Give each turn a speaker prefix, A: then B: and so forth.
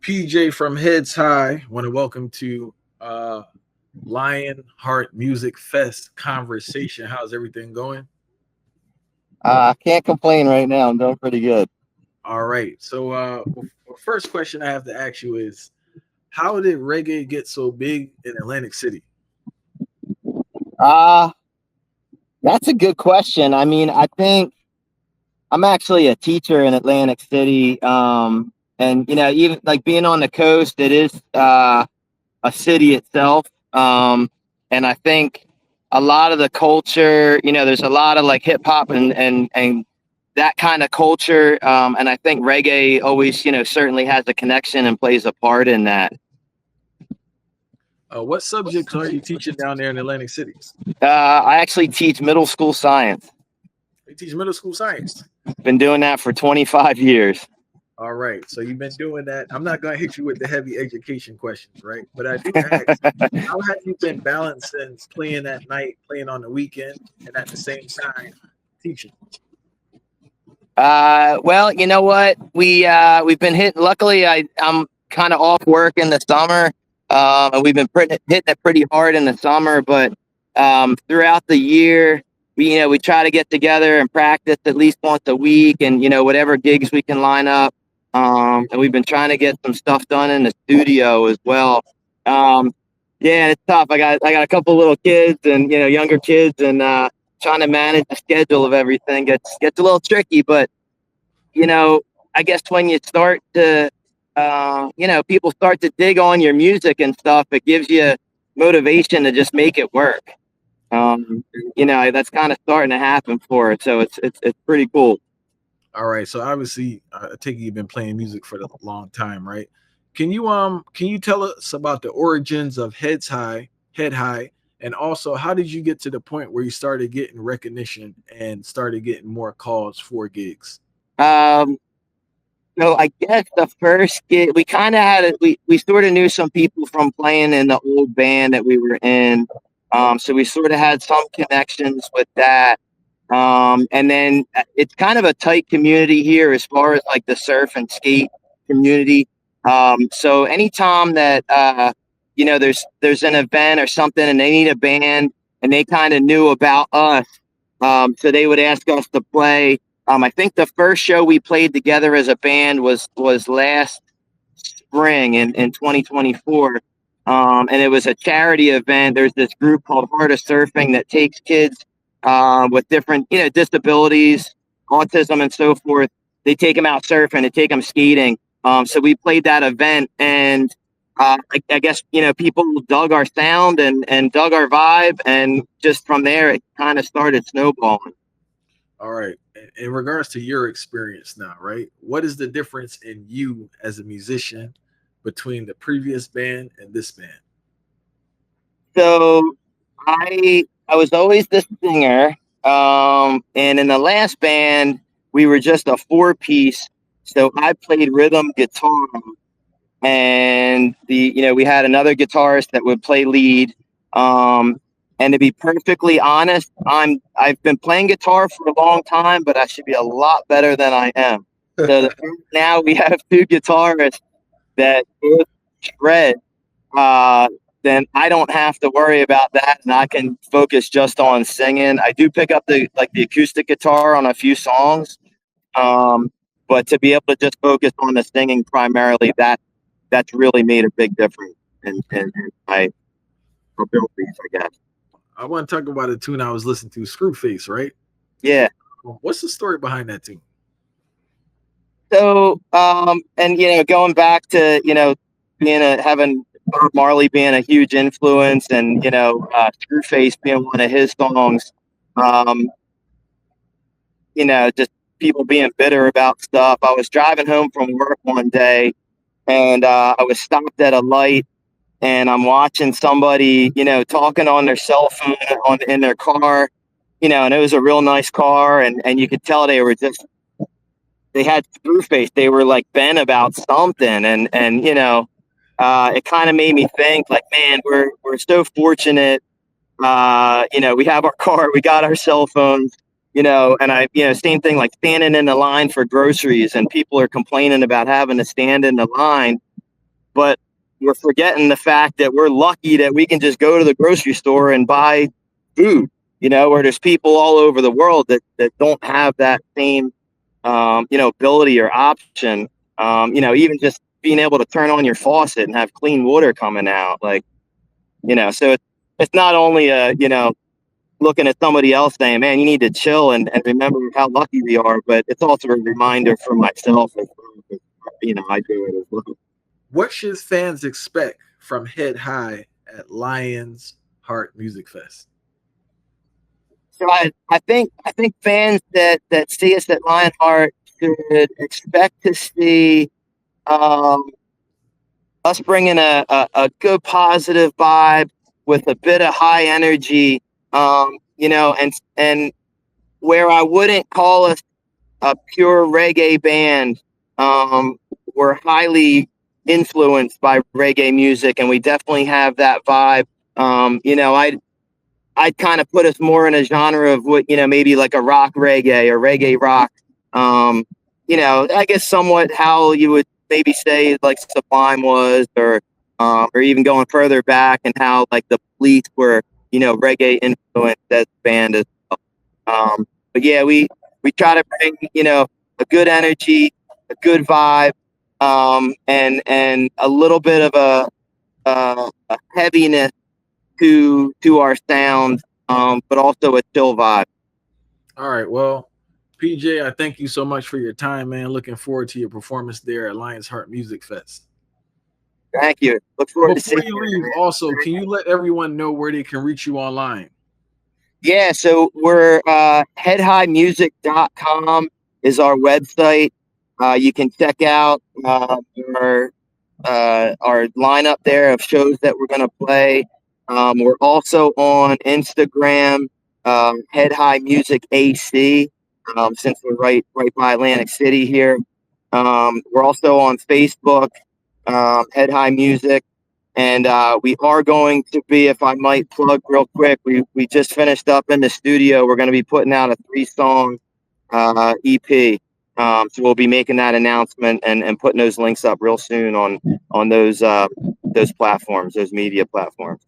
A: PJ from Heads High. Want to welcome to Lionheart Music Fest conversation. How's everything going?
B: Can't complain right now. I'm doing pretty good.
A: All right. So, first question I have to ask you is, how did reggae get so big in Atlantic City?
B: Uh, that's a good question. I mean, I think I'm actually a teacher in Atlantic City. And even like being on the coast, it is a city itself. And I think a lot of the culture, there's a lot of like hip hop and that kind of culture. And I think reggae always, certainly has a connection and plays a part in that.
A: What subjects are you teaching down there in Atlantic City?
B: I actually teach middle school science.
A: You teach middle school science.
B: Been doing that for 25 years.
A: All right. So you've been doing that. I'm not going to hit you with the heavy education questions, right? But I do ask, how have you been balancing playing at night, playing on the weekend, and at the same time teaching?
B: Well, you know what? We've been hit. Luckily, I'm kind of off work in the summer, and we've been hitting it pretty hard in the summer. But throughout the year, we try to get together and practice at least once a week, and whatever gigs we can line up. And we've been trying to get some stuff done in the studio as well. Yeah, it's tough. I got a couple little kids and younger kids, and trying to manage the schedule of everything gets a little tricky. But I guess when you start to people start to dig on your music and stuff, it gives you motivation to just make it work. That's kind of starting to happen for it, so it's pretty cool.
A: All right. So obviously, I take it you've been playing music for a long time, right? Can you tell us about the origins of Head High, and also how did you get to the point where you started getting recognition and started getting more calls for gigs?
B: Um, so I guess the first gig we kind of had it. We sort of knew some people from playing in the old band that we were in. So we sort of had some connections with that. And then it's kind of a tight community here as far as like the surf and skate community. So anytime that there's an event or something and they need a band and they kind of knew about us, so they would ask us to play. I think the first show we played together as a band was last spring in 2024. And it was a charity event. There's this group called Heart of Surfing that takes kids with different, disabilities, autism, and so forth. They take them out surfing, they take them skating. So we played that event, and I guess people dug our sound and dug our vibe, and just from there it kind of started snowballing.
A: All right. In regards to your experience now, right? What is the difference in you as a musician between the previous band and this band?
B: So I was always the singer, and in the last band we were just a four-piece. So I played rhythm guitar, and we had another guitarist that would play lead. And to be perfectly honest, I've been playing guitar for a long time, but I should be a lot better than I am. So now we have two guitarists that both shred. Then I don't have to worry about that, and I can focus just on singing. I do pick up the acoustic guitar on a few songs, but to be able to just focus on the singing primarily, that's really made a big difference in my abilities, I guess.
A: I want to talk about a tune I was listening to, Screwface, right?
B: Yeah.
A: What's the story behind that tune?
B: So, and going back to having Bob Marley being a huge influence, and Screwface being one of his songs, just people being bitter about stuff. I was driving home from work one day, and I was stopped at a light, and I'm watching somebody, talking on their cell phone in their car, and it was a real nice car, and you could tell they had Screwface. They were like bent about something, and it kind of made me think, like, man, we're so fortunate. We have our car, we got our cell phones, and same thing, like standing in the line for groceries, and people are complaining about having to stand in the line. but we're forgetting the fact that we're lucky that we can just go to the grocery store and buy food, where there's people all over the world that don't have that same, ability or option. Even just being able to turn on your faucet and have clean water coming out, so it's not only looking at somebody else saying, man, you need to chill and remember how lucky we are, but it's also a reminder for myself as well. I do it as well.
A: What should fans expect from Head High at Lions Heart Music Fest?
B: So I think fans that see us at Lionheart should expect to see us bringing a good positive vibe with a bit of high energy, and where I wouldn't call us a pure reggae band. We're highly influenced by reggae music, and we definitely have that vibe. I'd kind of put us more in a genre of what, maybe like a rock reggae or reggae rock. I guess somewhat how you would maybe say like Sublime was, or even going further back, and how like the Bliss were, reggae influenced as a band as well. But yeah, we try to bring, a good energy, a good vibe, and a little bit of a heaviness to our sound, but also a chill vibe.
A: All right. Well, PJ, I thank you so much for your time, man. Looking forward to your performance there at Lions Heart Music Fest.
B: Thank you. Look forward to
A: Before
B: seeing
A: you
B: you.
A: leave, also, can you let everyone know where they can reach you online?
B: Yeah, so we're headhighmusic.com is our website. You can check out our lineup there of shows that we're going to play. We're also on Instagram, Head High Music AC, since we're right by Atlantic City here. We're also on Facebook, Head High Music. And we are going to be, if I might plug real quick, we just finished up in the studio. We're going to be putting out a 3-song EP. So we'll be making that announcement and putting those links up real soon on those platforms, those media platforms.